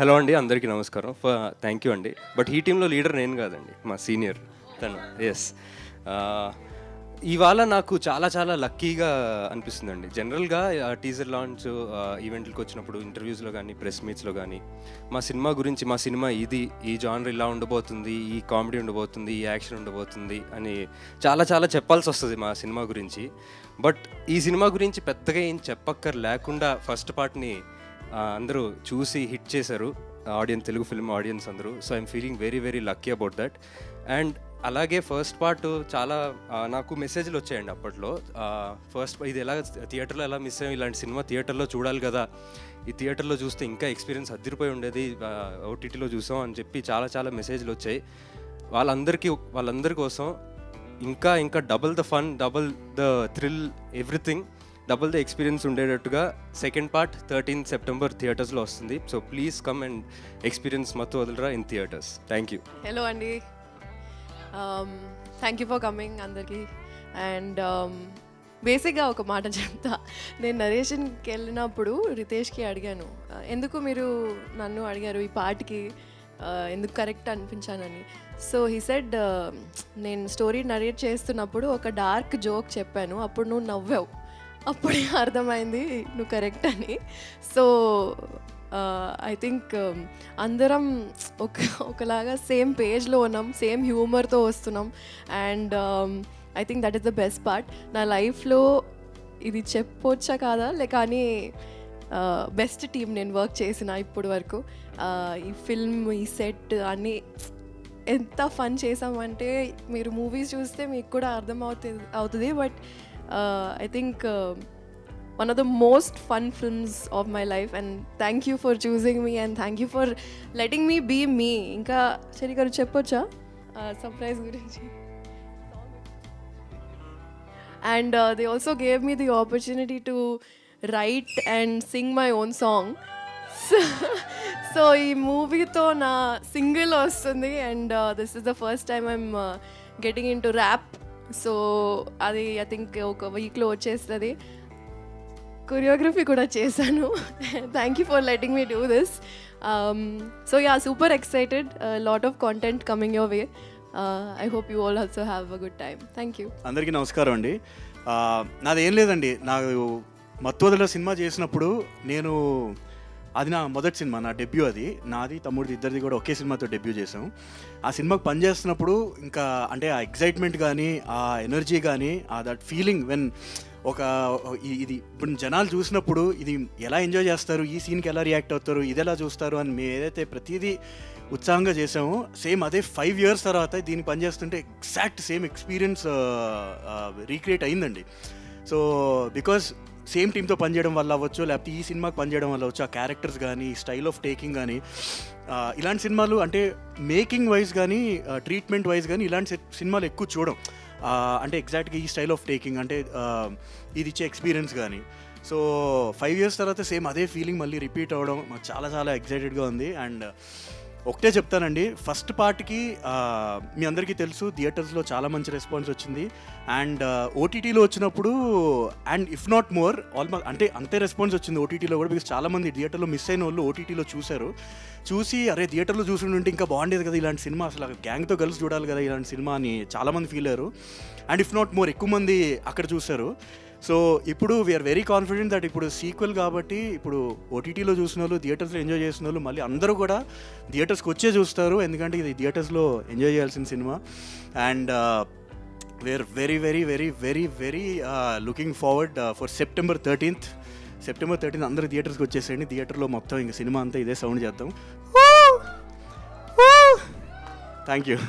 Hello అండి, అందరికీ నమస్కారం. థ్యాంక్ యూ అండి. బట్ ఈ టీంలో లీడర్ నేను కాదండి, మా సీనియర్ తను. ఎస్, ఇవాళ నాకు చాలా చాలా లక్కీగా అనిపిస్తుందండి. జనరల్గా టీజర్ లాంచ్ ఈవెంట్లకు వచ్చినప్పుడు, ఇంటర్వ్యూస్లో కానీ, ప్రెస్ మీట్స్లో కానీ మా సినిమా గురించి, మా సినిమా ఇది, ఈ జానర్ ఇలా ఉండబోతుంది, ఈ కామెడీ ఉండబోతుంది, ఈ యాక్షన్ ఉండబోతుంది అని చాలా చాలా చెప్పాల్సి వస్తుంది మా సినిమా గురించి. బట్ ఈ సినిమా గురించి పెద్దగా ఏం చెప్పక్కర్ లేకుండా ఫస్ట్ పార్ట్ని అందరూ చూసి హిట్ చేశారు, ఆడియన్స్, తెలుగు ఫిల్మ్ ఆడియన్స్ అందరూ. So I'm feeling very very lucky about that. And అలాగే ఫస్ట్ పార్ట్ చాలా నాకు మెసేజ్లు వచ్చాయండి అప్పట్లో. ఫస్ట్ ఇది ఎలా థియేటర్లో ఎలా మిస్ అయ్యాం, ఇలాంటి సినిమా థియేటర్లో చూడాలి కదా, ఈ థియేటర్లో చూస్తే ఇంకా ఎక్స్పీరియన్స్ అదిరిపోయి ఉండేది, ఓటీటీలో చూసాం అని చెప్పి చాలా చాలా మెసేజ్లు వచ్చాయి. వాళ్ళందరి కోసం ఇంకా ఇంకా double the fun, double the thrill, everything, double the experience ఉండేటట్టుగా సెకండ్ పార్ట్ 13th September థియేటర్స్లో వస్తుంది. So please come and experience మత్తు వదలరా in theatres. Thank you. Hello అండి, థ్యాంక్ యూ ఫర్ కమింగ్ అందరికీ. అండ్ బేసిక్గా ఒక మాట చెప్తా. నేను నరేషన్కి వెళ్ళినప్పుడు రితేష్కి అడిగాను, ఎందుకు మీరు నన్ను అడిగారు ఈ పాటకి ఎందుకు కరెక్ట్ అనిపించానని. సో హీ సెడ్, నేను స్టోరీ నరేట్ చేస్తున్నప్పుడు ఒక డార్క్ జోక్ చెప్పాను, అప్పుడు నువ్వు నవ్వావు, అప్పుడే అర్థమైంది నువ్వు కరెక్ట్ అని. సో ఐ థింక్ అందరం ఒకలాగా సేమ్ పేజ్లో ఉన్నాం, సేమ్ హ్యూమర్తో వస్తున్నాం. And I think that is the best part. నా లైఫ్లో ఇది చెప్పొచ్చా కాదా కానీ బెస్ట్ టీం నేను వర్క్ చేసిన ఇప్పటి వరకు. ఈ ఫిల్మ్, ఈ సెట్ అన్నీ ఎంత ఫన్ చేసామంటే మీరు మూవీస్ చూస్తే మీకు కూడా అవుతుంది. But I think one of the most fun films of my life, and thank you for choosing me and thank you for letting me be me. Inka Cheri garu cheppocha surprise gurinchi. And they also gave me the opportunity to write and sing my own song. So ee movie to na single ostundi, and this is the first time I'm getting into rap. So అది I think ఒక వీక్లో వచ్చేస్తుంది. Choreography కూడా చేశాను. Thank you for letting me do this. So yeah, super excited, lot of content coming your way. I hope you all also have a good time. Thank you. అందరికీ నమస్కారం అండి. నాదేం లేదండి, నాకు మత్తువదల సినిమా చేసినప్పుడు అది నా మొదటి సినిమా, నా డెబ్యూ. అది నాది, తమ్ముడిది, ఇద్దరిది కూడా ఒకే సినిమాతో డెబ్యూ చేసాం. ఆ సినిమాకి పనిచేస్తున్నప్పుడు ఇంకా అంటే ఆ ఎగ్జైట్మెంట్ కానీ, ఆ ఎనర్జీ కానీ, దట్ ఫీలింగ్ వెన్ ఇది ఇప్పుడు జనాలు చూసినప్పుడు ఇది ఎలా ఎంజాయ్ చేస్తారు, ఈ సీన్కి ఎలా రియాక్ట్ అవుతారు, ఇది ఎలా చూస్తారు అని మేము ఏదైతే ప్రతిదీ ఉత్సాహంగా చేసామో, సేమ్ అదే 5 years తర్వాత దీన్ని పనిచేస్తుంటే ఎగ్జాక్ట్ సేమ్ ఎక్స్పీరియన్స్ రీక్రియేట్ అయిందండి. సో బికాజ్ సేమ్ టీంతో పనిచేయడం వల్ల అవ్వచ్చు, లేకపోతే ఈ సినిమాకి పనిచేయడం వల్ల అవ్వచ్చు, ఆ క్యారెక్టర్స్ కానీ, స్టైల్ ఆఫ్ టేకింగ్ కానీ, ఇలాంటి సినిమాలు అంటే మేకింగ్ వైజ్ కానీ, ట్రీట్మెంట్ వైజ్ కానీ ఇలాంటి సినిమాలు ఎక్కువ చూడం. అంటే ఎగ్జాక్ట్గా ఈ స్టైల్ ఆఫ్ టేకింగ్ అంటే ఇది ఇచ్చే ఎక్స్పీరియన్స్ కానీ. సో 5 years తర్వాత సేమ్ అదే ఫీలింగ్ మళ్ళీ రిపీట్ అవ్వడం మాకు చాలా చాలా ఎక్సైటెడ్గా ఉంది. అండ్ ఒకటే చెప్తానండి, ఫస్ట్ పార్ట్కి మీ అందరికీ తెలుసు థియేటర్స్లో చాలా మంచి రెస్పాన్స్ వచ్చింది. అండ్ ఓటీటీలో వచ్చినప్పుడు, and if not more, almost అంటే అంతే రెస్పాన్స్ వచ్చింది ఓటీటీలో కూడా. బికాస్ చాలామంది థియేటర్లో మిస్ అయిన వాళ్ళు ఓటీటీలో చూసి అరే థియేటర్లో చూసుంటే ఇంకా బాగుండేది కదా ఇలాంటి సినిమా, అసలు గ్యాంగ్తో కలిసి చూడాలి కదా ఇలాంటి సినిమా అని చాలామంది ఫీల్ అయ్యారు. అండ్ ఇఫ్ నాట్ మోర్ ఎక్కువ మంది అక్కడ చూశారు. సో ఇప్పుడు వీఆర్ వెరీ కాన్ఫిడెంట్ దట్ ఇప్పుడు సీక్వెల్ కాబట్టి ఇప్పుడు ఓటీటీలో చూసిన వాళ్ళు, థియేటర్స్లో ఎంజాయ్ చేసిన వాళ్ళు మళ్ళీ అందరూ కూడా థియేటర్స్కి వచ్చే చూస్తారు, ఎందుకంటే ఇది థియేటర్స్లో ఎంజాయ్ చేయాల్సిన సినిమా. And we're very very very very very looking forward for September 13th. September 13th అందరూ థియేటర్స్కి వచ్చేసేయండి. థియేటర్లో మొత్తం ఇంకా సినిమా అంతా ఇదే సౌండ్ చేద్దాం. Thank you.